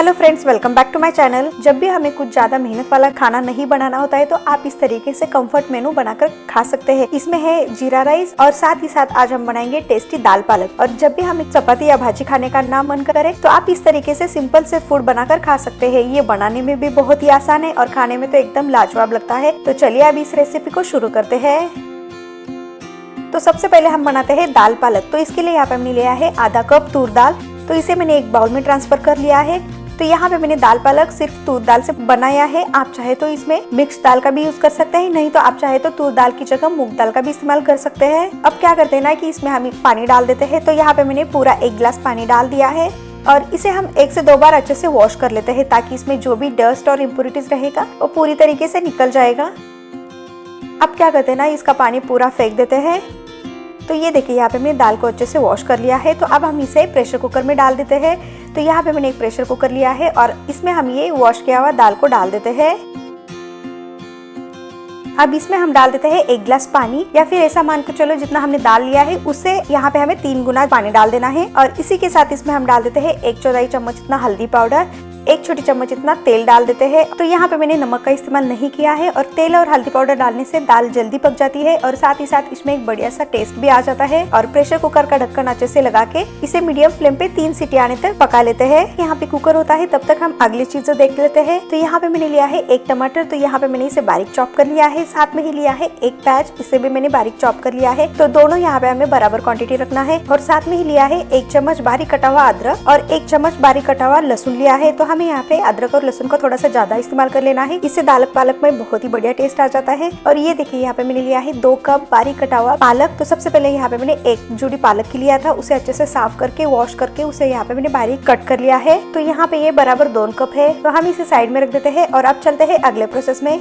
Hello friends, welcome back to my channel. जब भी हमें कुछ ज्यादा मेहनत वाला खाना नहीं बनाना होता है तो आप इस तरीके से कंफर्ट मेनू बनाकर खा सकते हैं। इसमें है जीरा राइस और साथ ही साथ आज हम बनाएंगे टेस्टी दाल पालक। और जब भी हमें चपाती या भाजी खाने का ना मन करे तो आप इस तरीके से सिंपल से फूड बनाकर खा सकते हैं। ये बनाने में भी बहुत ही आसान है और खाने में तो एकदम लाजवाब लगता है। तो चलिए अब इस रेसिपी को शुरू करते हैं। तो सबसे पहले हम बनाते हैं दाल पालक। तो इसके लिए यहाँ पे हमने लिया है आधा कप तूर दाल। तो इसे मैंने एक बाउल में ट्रांसफर कर लिया है। तो यहाँ पे मैंने दाल पालक सिर्फ तूर दाल से बनाया है। आप चाहे तो इसमें मिक्स दाल का भी यूज कर सकते हैं, नहीं तो आप चाहे तो तूर दाल की जगह मूंग दाल का भी इस्तेमाल कर सकते हैं। अब क्या करते हैं ना कि इसमें हम पानी डाल देते हैं। तो यहाँ पे मैंने पूरा 1 गिलास पानी डाल दिया है और इसे हम 1 से 2 बार अच्छे से वॉश कर लेते हैं ताकि इसमें जो भी डस्ट और इम्प्योरिटीज रहेगा वो पूरी तरीके से निकल जाएगा। अब क्या करते हैं ना, इसका पानी पूरा फेंक देते हैं। तो ये देखिए यहाँ पे मैंने दाल को अच्छे से वॉश कर लिया है। तो अब हम इसे प्रेशर कुकर में डाल देते हैं। तो यहाँ पे मैंने एक प्रेशर कुकर लिया है और इसमें हम ये वॉश किया हुआ दाल को डाल देते हैं। अब इसमें हम डाल देते हैं 1 गिलास पानी, या फिर ऐसा मान के चलो जितना हमने दाल लिया है उससे यहाँ पे हमें 3 गुना पानी डाल देना है। और इसी के साथ इसमें हम डाल देते हैं 1/4 चम्मच इतना हल्दी पाउडर, 1 छोटी चम्मच इतना तेल डाल देते हैं। तो यहाँ पे मैंने नमक का इस्तेमाल नहीं किया है और तेल और हल्दी पाउडर डालने से दाल जल्दी पक जाती है और साथ ही साथ इसमें एक बढ़िया सा टेस्ट भी आ जाता है। और प्रेशर कुकर का ढक्कन अच्छे से लगा के इसे मीडियम फ्लेम पे 3 सीटी आने तक पका लेते हैं। यहाँ पे कुकर होता है तब तक हम अगली चीजें देख लेते हैं। तो यहाँ पे मैंने लिया है 1 टमाटर। तो यहाँ पे मैंने इसे बारीक चॉप कर लिया है। साथ में ही लिया है 1 प्याज, इसे भी मैंने बारीक चॉप कर लिया है। तो दोनों यहाँ पे हमें बराबर क्वांटिटी रखना है। और साथ में ही लिया है 1 चम्मच बारीक कटा हुआ अदरक और 1 चम्मच बारीक कटा हुआ लहसुन लिया है। तो हमें यहाँ पे अदरक और लहसुन को थोड़ा सा ज्यादा इस्तेमाल कर लेना है, इससे दाल पालक में बहुत ही बढ़िया टेस्ट आ जाता है। और ये देखिए यहाँ पे मैंने लिया है 2 कप बारीक कटा हुआ पालक। तो सबसे पहले यहाँ पे मैंने 1 जूड़ी पालक की लिया था, उसे अच्छे से साफ करके वॉश करके उसे यहाँ पे मैंने बारीक कट कर लिया है। तो यहाँ पे ये बराबर 2 कप है। तो हम इसे साइड में रख देते हैं और अब चलते हैं अगले प्रोसेस में।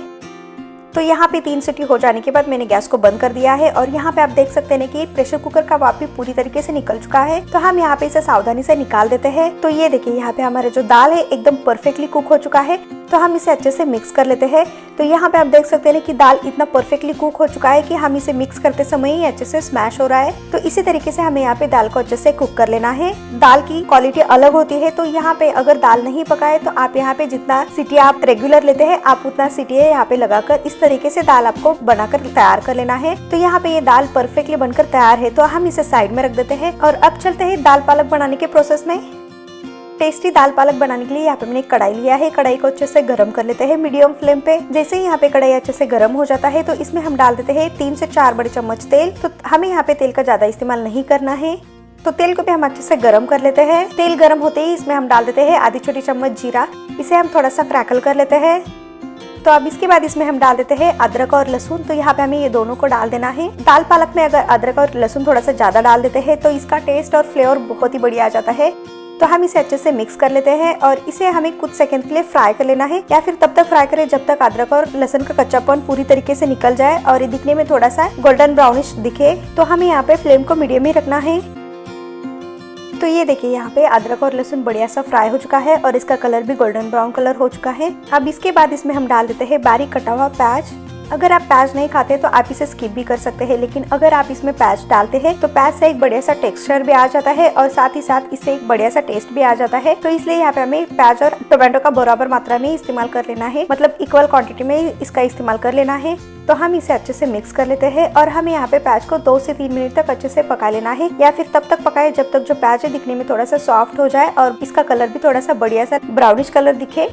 तो यहाँ पे 3 सीटी हो जाने के बाद मैंने गैस को बंद कर दिया है और यहाँ पे आप देख सकते हैं कि प्रेशर कुकर का वापी पूरी तरीके से निकल चुका है। तो हम यहाँ पे इसे सावधानी से निकाल देते हैं। तो ये देखिए यहाँ पे हमारा जो दाल है एकदम परफेक्टली कुक हो चुका है। तो हम इसे अच्छे से मिक्स कर लेते हैं। तो यहाँ पे आप देख सकते हैं कि दाल इतना परफेक्टली कुक हो चुका है कि हम इसे मिक्स करते समय ही अच्छे से स्मैश हो रहा है। तो इसी तरीके से हमें यहाँ पे दाल को अच्छे से कुक कर लेना है। दाल की क्वालिटी अलग होती है, तो यहाँ पे अगर दाल नहीं पकाए तो आप यहाँ पे जितना सीटी आप रेगुलर लेते हैं आप उतना सीटी यहाँ पे लगाकर इस तरीके से दाल आपको बनाकर तैयार कर लेना है। तो यहाँ पे ये दाल परफेक्टली बनकर तैयार है। तो हम इसे साइड में रख देते हैं और अब चलते हैं दाल पालक बनाने के प्रोसेस में। टेस्टी दाल पालक बनाने के लिए यहाँ पे मैंने कढ़ाई लिया है। कढ़ाई को अच्छे से गर्म कर लेते हैं मीडियम फ्लेम पे। जैसे ही यहाँ पे कढ़ाई अच्छे से गर्म हो जाता है तो इसमें हम डाल देते हैं 3 से 4 बड़े चम्मच तेल। तो हमें यहाँ पे तेल का ज्यादा इस्तेमाल नहीं करना है। तो तेल को भी हम अच्छे से गर्म कर लेते हैं। तेल गर्म होते ही इसमें हम डाल देते हैं आधी छोटी चम्मच जीरा, इसे हम थोड़ा सा क्रैकल कर लेते हैं। तो अब इसके बाद इसमें हम डाल देते हैं अदरक और लहसुन। तो यहाँ पे हमें ये दोनों को डाल देना है। दाल पालक में अगर अदरक और लहसुन थोड़ा सा ज्यादा डाल देते हैं तो इसका टेस्ट और फ्लेवर बहुत ही बढ़िया आ जाता है। तो हम इसे अच्छे से मिक्स कर लेते हैं और इसे हमें कुछ सेकंड के लिए फ्राई कर लेना है, या फिर तब तक फ्राई करें जब तक अदरक और लहसुन का कच्चापन पूरी तरीके से निकल जाए और ये दिखने में थोड़ा सा गोल्डन ब्राउनिश दिखे। तो हमें यहाँ पे फ्लेम को मीडियम ही रखना है। तो ये देखिए यहाँ पे अदरक और लहसुन बढ़िया सा फ्राई हो चुका है और इसका कलर भी गोल्डन ब्राउन कलर हो चुका है। अब इसके बाद इसमें हम डाल देते हैं बारीक कटा हुआ प्याज। अगर आप प्याज नहीं खाते तो आप इसे स्किप भी कर सकते हैं, लेकिन अगर आप इसमें प्याज डालते हैं तो प्याज से एक बढ़िया सा टेक्सचर भी आ जाता है और साथ ही साथ इससे एक बढ़िया सा टेस्ट भी आ जाता है। तो इसलिए यहाँ पे हमें प्याज और टोमेटो का बराबर मात्रा में इस्तेमाल कर लेना है, मतलब इक्वल क्वांटिटी में इसका इस्तेमाल कर लेना है। तो हम इसे अच्छे से मिक्स कर लेते हैं और हमें यहाँ पे प्याज को 2 से 3 मिनट तक अच्छे से पका लेना है, या फिर तब तक पकाए जब तक जो प्याज है दिखने में थोड़ा सा सॉफ्ट हो जाए और इसका कलर भी थोड़ा सा बढ़िया सा ब्राउनिश कलर दिखे।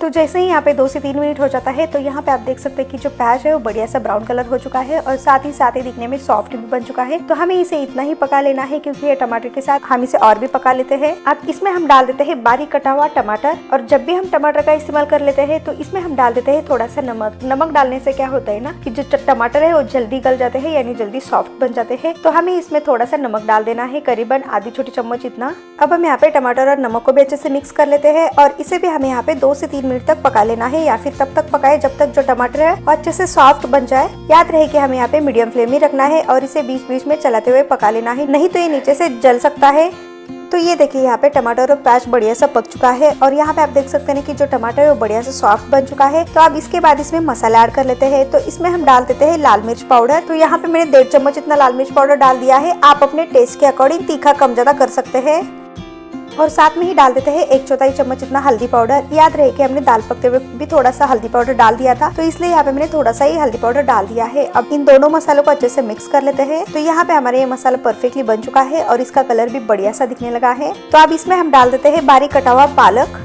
तो जैसे ही यहाँ पे 2 से 3 मिनट हो जाता है तो यहाँ पे आप देख सकते हैं कि जो प्याज है वो बढ़िया सा ब्राउन कलर हो चुका है और साथ ही दिखने में सॉफ्ट भी बन चुका है। तो हमें इसे इतना ही पका लेना है क्योंकि ये टमाटर के साथ हम इसे और भी पका लेते हैं। अब इसमें हम डाल देते हैं बारीक कटा हुआ टमाटर। और जब भी हम टमाटर का इस्तेमाल कर लेते हैं तो इसमें हम डाल देते हैं थोड़ा सा नमक। नमक डालने से क्या होता है ना कि जो टमाटर है वो जल्दी गल जाते हैं, यानी जल्दी सॉफ्ट बन जाते हैं। तो हमें इसमें थोड़ा सा नमक डाल देना है, करीबन आधी छोटी चम्मच इतना। अब हम यहाँ पे टमाटर और नमक को भी अच्छे से मिक्स कर लेते हैं और इसे भी हमें यहाँ पे 2 से 3 मिनट तक पका लेना है, या फिर तब तक पकाए जब तक जो टमाटर है वो अच्छे से सॉफ्ट बन जाए। याद रहे कि हमें यहाँ पे मीडियम फ्लेम ही रखना है और इसे बीच बीच में चलाते हुए पका लेना है, नहीं तो ये नीचे से जल सकता है। तो ये देखिए यहाँ पे टमाटर और प्याज बढ़िया सा पक चुका है और यहाँ पे आप देख सकते हैं कि जो टमाटर है वो बढ़िया से सॉफ्ट बन चुका है। तो अब इसके बाद इसमें मसाला ऐड कर लेते हैं। तो इसमें हम डाल देते हैं लाल मिर्च पाउडर। तो यहाँ पे मैंने 1.5 चम्मच इतना लाल मिर्च पाउडर डाल दिया है। आप अपने टेस्ट के अकॉर्डिंग तीखा कम ज्यादा कर सकते हैं। और साथ में ही डाल देते हैं 1/4 चम्मच इतना हल्दी पाउडर। याद रहे कि हमने दाल पकते हुए भी थोड़ा सा हल्दी पाउडर डाल दिया था, तो इसलिए यहाँ पे मैंने थोड़ा सा ही हल्दी पाउडर डाल दिया है। अब इन दोनों मसालों को अच्छे से मिक्स कर लेते हैं। तो यहाँ पे हमारे ये मसाला परफेक्टली बन चुका है और इसका कलर भी बढ़िया सा दिखने लगा है। तो अब इसमें हम डाल देते हैं बारीक कटा हुआ पालक।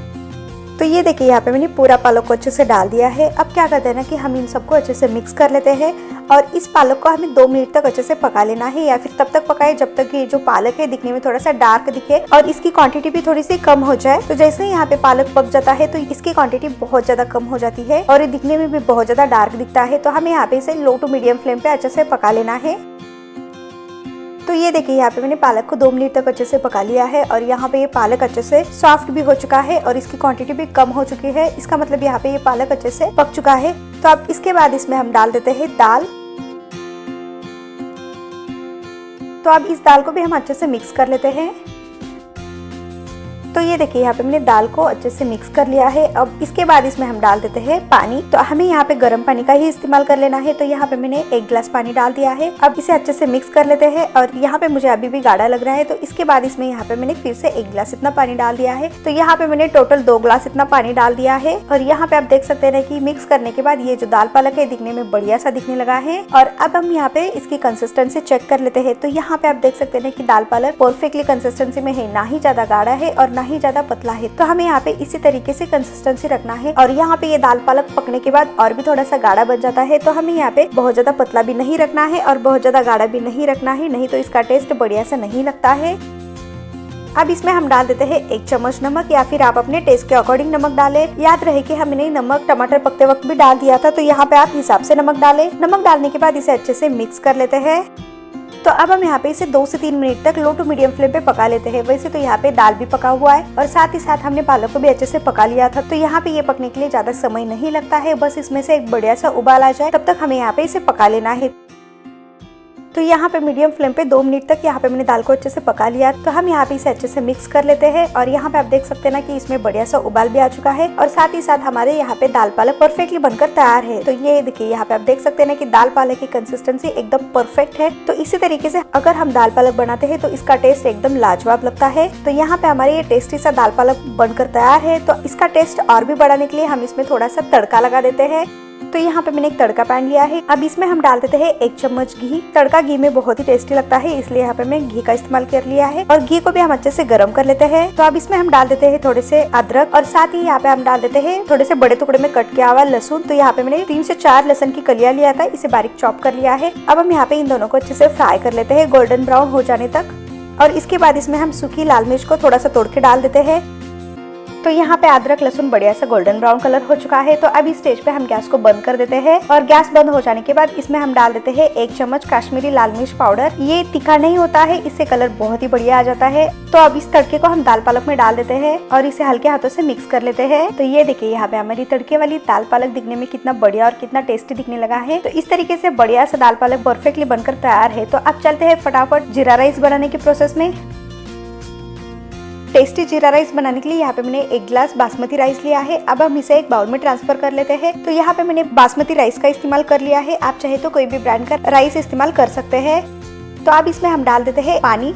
तो ये देखिए यहाँ पे मैंने पूरा पालक को अच्छे से डाल दिया है। अब क्या करते हैं ना कि हम इन सबको अच्छे से मिक्स कर लेते हैं और इस पालक को हमें 2 मिनट तक अच्छे से पका लेना है, या फिर तब तक पकाए जब तक ये जो पालक है दिखने में थोड़ा सा डार्क दिखे और इसकी क्वांटिटी भी थोड़ी सी कम हो जाए। तो जैसे यहाँ पे पालक पक जाता है तो इसकी क्वांटिटी बहुत ज्यादा कम हो जाती है और ये दिखने में भी बहुत ज्यादा डार्क दिखता है। तो हमें यहाँ पे इसे लो टू मीडियम फ्लेम पे अच्छे से पका लेना है। तो ये देखिए यहाँ पे मैंने पालक को 2 मिनट तक अच्छे से पका लिया है और यहाँ पे ये पालक अच्छे से सॉफ्ट भी हो चुका है और इसकी क्वांटिटी भी कम हो चुकी है। इसका मतलब यहाँ पे ये पालक अच्छे से पक चुका है। तो अब इसके बाद इसमें हम डाल देते हैं दाल। तो अब इस दाल को भी हम अच्छे से मिक्स कर लेते हैं। तो ये देखिए यहाँ पे मैंने दाल को अच्छे से मिक्स कर लिया है। अब इसके बाद इसमें हम डाल देते हैं पानी। तो हमें यहाँ पे गर्म पानी का ही इस्तेमाल कर लेना है। तो यहाँ पे मैंने 1 गिलास पानी डाल दिया है। अब इसे अच्छे से मिक्स कर लेते हैं और यहाँ पे मुझे अभी भी गाढ़ा लग रहा है, तो इसके बाद इसमें यहाँ पे मैंने फिर से 1 गिलास इतना पानी डाल दिया है। तो यहाँ पे मैंने टोटल 2 गिलास इतना पानी डाल दिया है। और यहाँ पे आप देख सकते हैं कि मिक्स करने के बाद ये जो दाल पालक है दिखने में बढ़िया सा दिखने लगा है। और अब हम यहाँ पे इसकी कंसिस्टेंसी चेक कर लेते हैं। तो यहाँ पे आप देख सकते हैं कि दाल पालक परफेक्टली कंसिस्टेंसी में है, ना ही ज्यादा गाढ़ा है और ना ही ज्यादा पतला है। तो हमें यहाँ पे इसी तरीके से कंसिस्टेंसी रखना है। और यहाँ पे ये दाल पालक पकने के बाद और भी थोड़ा सा गाढ़ा बन जाता है। तो हमें यहाँ पे बहुत ज्यादा पतला भी नहीं रखना है और बहुत ज्यादा गाढ़ा भी नहीं रखना है, नहीं तो इसका टेस्ट बढ़िया से नहीं लगता है। अब इसमें हम डाल देते हैं 1 चम्मच नमक, या फिर आप अपने टेस्ट के अकॉर्डिंग नमक डालें। याद रहे कि हमने नमक टमाटर पकते वक्त भी डाल दिया था, तो यहाँ पे आप हिसाब से नमक डालें। नमक डालने के बाद इसे अच्छे से मिक्स कर लेते हैं। तो अब हम यहाँ पे इसे 2 से 3 मिनट तक लो टू मीडियम फ्लेम पे पका लेते हैं। वैसे तो यहाँ पे दाल भी पका हुआ है और साथ ही साथ हमने पालक को भी अच्छे से पका लिया था। तो यहाँ पे ये पकने के लिए ज्यादा समय नहीं लगता है, बस इसमें से एक बढ़िया सा उबाल आ जाए तब तक हमें यहाँ पे इसे पका लेना है। तो यहाँ पे मीडियम फ्लेम पे 2 मिनट तक यहाँ पे मैंने दाल को अच्छे से पका लिया। तो हम यहाँ पे इसे अच्छे से मिक्स कर लेते हैं और यहाँ पे आप देख सकते हैं ना कि इसमें बढ़िया सा उबाल भी आ चुका है और साथ ही साथ हमारे यहाँ पे दाल पालक परफेक्टली बनकर तैयार है। तो ये देखिए यहाँ पे आप देख सकते हैं ना कि दाल पालक की कंसिस्टेंसी एकदम परफेक्ट है। तो इसी तरीके से अगर हम दाल पालक बनाते हैं तो इसका टेस्ट एकदम लाजवाब लगता है। तो यहाँ पे हमारे ये टेस्टी सा दाल पालक बनकर तैयार है। तो इसका टेस्ट और भी बढ़ाने के लिए हम इसमें थोड़ा सा तड़का लगा देते हैं। तो यहाँ पे मैंने एक तड़का पैन लिया है। अब इसमें हम डाल देते हैं 1 चम्मच घी। तड़का घी में बहुत ही टेस्टी लगता है, इसलिए यहाँ पे मैं घी का इस्तेमाल कर लिया है और घी को भी हम अच्छे से गर्म कर लेते हैं। तो अब इसमें हम डाल देते हैं थोड़े से अदरक और साथ ही यहाँ पे हम डाल देते हैं थोड़े से बड़े टुकड़े में कट किया हुआ लहसुन। तो यहाँ पे मैंने 3 से 4 लहसुन की कलियां लिया था, इसे बारीक चॉप कर लिया है। अब हम यहाँ पे इन दोनों को अच्छे से फ्राई कर लेते हैं गोल्डन ब्राउन हो जाने तक। और इसके बाद इसमें हम सूखी लाल मिर्च को थोड़ा सा तोड़ के डाल देते हैं। तो यहाँ पे अदरक लहसुन बढ़िया सा गोल्डन ब्राउन कलर हो चुका है। तो अब इस स्टेज पे हम गैस को बंद कर देते हैं और गैस बंद हो जाने के बाद इसमें हम डाल देते हैं 1 चम्मच कश्मीरी लाल मिर्च पाउडर। ये तीखा नहीं होता है, इससे कलर बहुत ही बढ़िया आ जाता है। तो अब इस तड़के को हम दाल पालक में डाल देते हैं और इसे हल्के हाथों से मिक्स कर लेते हैं। तो ये देखिए यहाँ पे हमारी तड़के वाली दाल पालक दिखने में कितना बढ़िया और कितना टेस्टी दिखने लगा है। तो इस तरीके से बढ़िया सा दाल पालक परफेक्टली बनकर तैयार है। तो अब चलते हैं फटाफट जीरा राइस बनाने के प्रोसेस में। टेस्टी जीरा राइस बनाने के लिए यहाँ पे मैंने 1 गिलास बासमती राइस लिया है। अब हम इसे एक बाउल में ट्रांसफर कर लेते हैं। तो यहाँ पे मैंने बासमती राइस का इस्तेमाल कर लिया है, आप चाहे तो कोई भी ब्रांड का राइस इस्तेमाल कर सकते हैं। तो अब इसमें हम डाल देते हैं पानी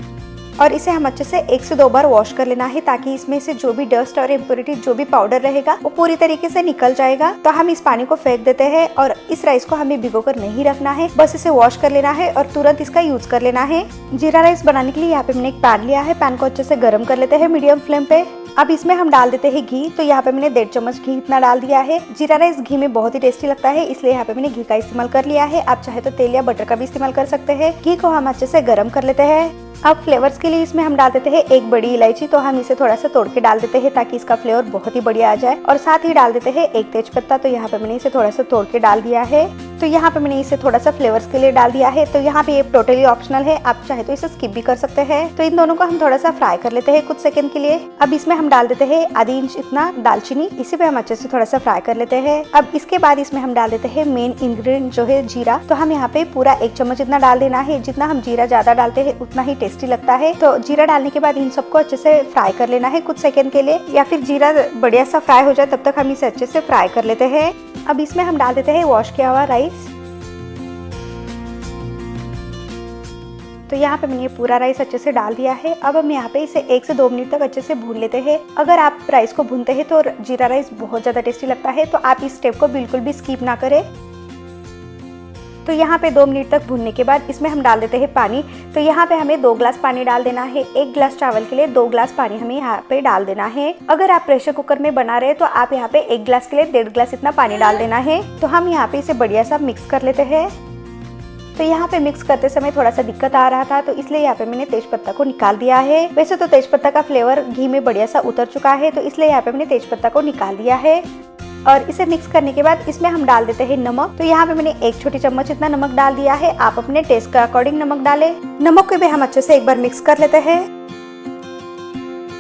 और इसे हम अच्छे से 1 से 2 बार वॉश कर लेना है, ताकि इसमें से जो भी डस्ट और इम्प्योरिटी जो भी पाउडर रहेगा वो पूरी तरीके से निकल जाएगा। तो हम इस पानी को फेंक देते हैं और इस राइस को हमें भिगोकर नहीं रखना है, बस इसे वॉश कर लेना है और तुरंत इसका यूज कर लेना है। जीरा राइस बनाने के लिए यहाँ पे मैंने एक पैन लिया है, पैन को अच्छे से गर्म कर लेते हैं मीडियम फ्लेम पे। अब इसमें हम डाल देते हैं घी। तो यहाँ पे मैंने 1.5 चम्मच घी इतना डाल दिया है। जीरा राइस घी में बहुत ही टेस्टी लगता है, इसलिए यहाँ पे मैंने घी का इस्तेमाल कर लिया है। आप चाहे तो तेल या बटर का भी इस्तेमाल कर सकते हैं। घी को हम अच्छे से गर्म कर लेते हैं। अब फ्लेवर्स के लिए इसमें हम डाल देते हैं 1 बड़ी इलायची। तो हम इसे थोड़ा सा तोड़ के डाल देते हैं ताकि इसका फ्लेवर बहुत ही बढ़िया आ जाए। और साथ ही डाल देते हैं 1 तेज पत्ता। तो यहाँ पे मैंने इसे थोड़ा सा तोड़ के डाल दिया है। तो यहाँ पे मैंने इसे थोड़ा सा फ्लेवर्स के लिए डाल दिया है। तो यहाँ पे ये टोटली ऑप्शनल है, आप चाहे तो इसे स्किप भी कर सकते हैं। तो इन दोनों को हम थोड़ा सा फ्राई कर लेते हैं कुछ सेकंड के लिए। अब इसमें हम डाल देते हैं आधी इंच इतना दालचीनी, इसे भी हम अच्छे से थोड़ा सा फ्राई कर लेते हैं। अब इसके बाद इसमें हम डाल देते हैं मेन इंग्रेडिएंट जो है जीरा। तो हम यहाँ पे पूरा 1 चम्मच इतना डाल देना है। जितना हम जीरा ज्यादा डालते हैं उतना ही टेस्टी लगता है। तो जीरा डालने के बाद इन सबको अच्छे से फ्राई कर लेना है कुछ सेकंड के लिए, या फिर जीरा बढ़िया सा फ्राई हो जाए तब तक हम इसे अच्छे से फ्राई कर लेते हैं। अब इसमें हम डाल देते हैं वॉश किया हुआ राइस। तो यहाँ पे मैंने ये पूरा राइस अच्छे से डाल दिया है। अब हम यहाँ पे इसे 1 से 2 मिनट तक अच्छे से भून लेते हैं। अगर आप राइस को भूनते हैं तो जीरा राइस बहुत ज़्यादा टेस्टी लगता है, तो आप इस स्टेप को बिल्कुल भी स्किप ना करें। तो यहाँ पे 2 मिनट तक भूनने के बाद इसमें हम डाल देते हैं पानी। तो यहाँ पे हमें 2 ग्लास पानी डाल देना है। 1 ग्लास चावल के लिए 2 ग्लास पानी हमें यहाँ पे डाल देना है। अगर आप प्रेशर कुकर में बना रहे हैं तो आप यहाँ पे 1 ग्लास के लिए 1.5 ग्लास इतना पानी डाल देना है। तो हम यहाँ पे इसे बढ़िया सा मिक्स कर लेते हैं। तो यहाँ पे मिक्स करते समय थोड़ा सा दिक्कत आ रहा था, तो इसलिए यहाँ पे मैंने तेज पत्ता को निकाल दिया है। वैसे तो तेज पत्ता का फ्लेवर घी में बढ़िया सा उतर चुका है, तो इसलिए यहाँ पे मैंने तेज पत्ता को निकाल दिया है। और इसे मिक्स करने के बाद इसमें हम डाल देते हैं नमक। तो यहाँ पे मैंने 1 छोटी चम्मच इतना नमक डाल दिया है। आप अपने टेस्ट के अकॉर्डिंग नमक डालें। नमक को भी हम अच्छे से एक बार मिक्स कर लेते हैं।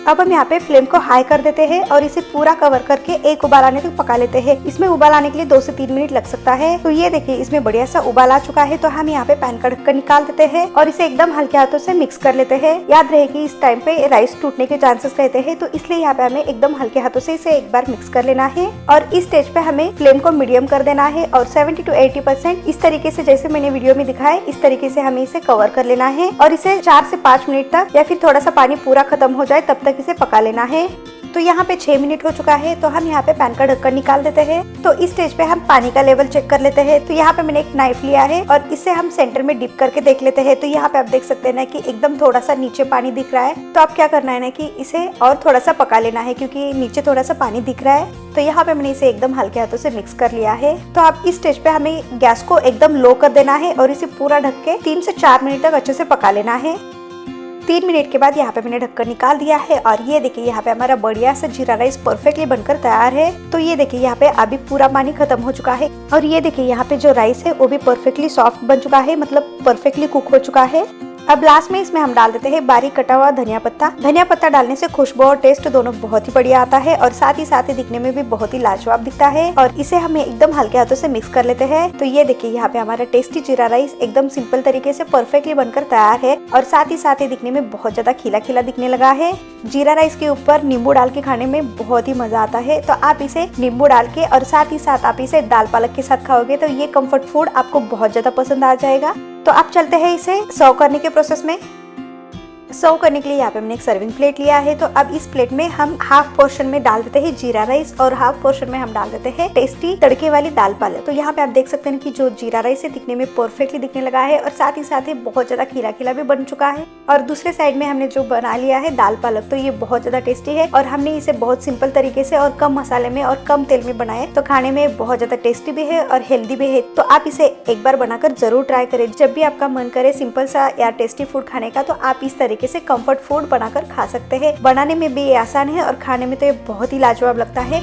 अब हम यहाँ पे फ्लेम को हाई कर देते हैं और इसे पूरा कवर करके एक उबाल आने तक पका लेते हैं। इसमें उबाल आने के लिए 2 से 3 मिनट लग सकता है। तो ये देखिए इसमें बढ़िया सा उबाल आ चुका है। तो हम यहाँ पे पैन का ढक्कन निकाल देते हैं और इसे एकदम हल्के हाथों से मिक्स कर लेते हैं। याद रहे कि इस टाइम पे राइस टूटने के चांसेस रहते हैं, तो इसलिए यहाँ पे हमें एकदम हल्के हाथों से इसे एक बार मिक्स कर लेना है। और इस स्टेज पे हमें फ्लेम को मीडियम कर देना है और 70 to 80% इस तरीके से, जैसे मैंने वीडियो में दिखाया, इस तरीके से हमें इसे कवर कर लेना है और इसे 4 से 5 मिनट तक या फिर थोड़ा सा पानी पूरा खत्म हो जाए तब तक इसे पका लेना है। तो यहाँ पे 6 मिनट हो चुका है। तो हम यहाँ पे पैन का ढक्कन निकाल देते हैं। तो इस स्टेज पे हम पानी का लेवल चेक कर लेते हैं। तो यहाँ पे मैंने एक नाइफ लिया है और इसे हम सेंटर में डिप करके देख लेते हैं। तो यहाँ पे आप देख सकते हैं ना कि एकदम थोड़ा सा नीचे पानी दिख रहा है। तो आप क्या करना है ना कि इसे और थोड़ा सा पका लेना है, क्योंकि नीचे थोड़ा सा पानी दिख रहा है। तो यहाँ पे मैंने इसे एकदम हल्के हाथों से मिक्स कर लिया है। तो आप इस स्टेज पे हमें गैस को एकदम लो कर देना है और इसे पूरा ढक के 3 से 4 मिनट तक अच्छे से पका लेना है। 3 मिनट के बाद यहाँ पे मैंने ढक्कन निकाल दिया है और ये देखिए यहाँ पे हमारा बढ़िया सा जीरा राइस परफेक्टली बनकर तैयार है। तो ये देखिए यहाँ पे अभी पूरा पानी खत्म हो चुका है और ये देखिए यहाँ पे जो राइस है वो भी परफेक्टली सॉफ्ट बन चुका है, मतलब परफेक्टली कुक हो चुका है। अब लास्ट में इसमें हम डाल देते हैं बारीक कटा हुआ धनिया पत्ता। धनिया पत्ता डालने से खुशबू और टेस्ट दोनों बहुत ही बढ़िया आता है और साथ ही दिखने में भी बहुत ही लाजवाब दिखता है। और इसे हमें एकदम हल्के हाथों से मिक्स कर लेते हैं। तो ये देखिए यहाँ पे हमारा टेस्टी जीरा राइस एकदम सिंपल तरीके से परफेक्टली बनकर तैयार है और साथ ही दिखने में बहुत ज्यादा खिला खिला दिखने लगा है। जीरा राइस के ऊपर नींबू डाल के खाने में बहुत ही मजा आता है। तो आप इसे नींबू डाल के और साथ ही साथ आप इसे दाल पालक के साथ खाओगे तो ये कंफर्ट फूड आपको बहुत ज्यादा पसंद आ जाएगा। तो आप चलते हैं इसे सर्व करने के प्रोसेस में। सर्व करने के लिए यहाँ पे मैंने एक सर्विंग प्लेट लिया है। तो अब इस प्लेट में हम हाफ पोर्शन में डाल देते हैं जीरा राइस और हाफ पोर्शन में हम डाल देते हैं टेस्टी तड़के वाली दाल पालक। तो यहाँ पे आप देख सकते हैं कि जो जीरा राइस है दिखने में परफेक्टली दिखने लगा है और साथ ही बहुत ज्यादा खिला खिला भी बन चुका है। और दूसरे साइड में हमने जो बना लिया है दाल पालक, तो ये बहुत ज्यादा टेस्टी है और हमने इसे बहुत सिंपल तरीके से और कम मसाले में और कम तेल में बनाया, तो खाने में बहुत ज्यादा टेस्टी भी है और हेल्दी भी है। तो आप इसे एक बार बनाकर जरूर ट्राई करें। जब भी आपका मन करे सिंपल सा या टेस्टी फूड खाने का, तो आप इस तरीके से कंफर्ट फूड बनाकर खा सकते हैं। बनाने में भी ये आसान है और खाने में तो ये बहुत ही लाजवाब लगता है।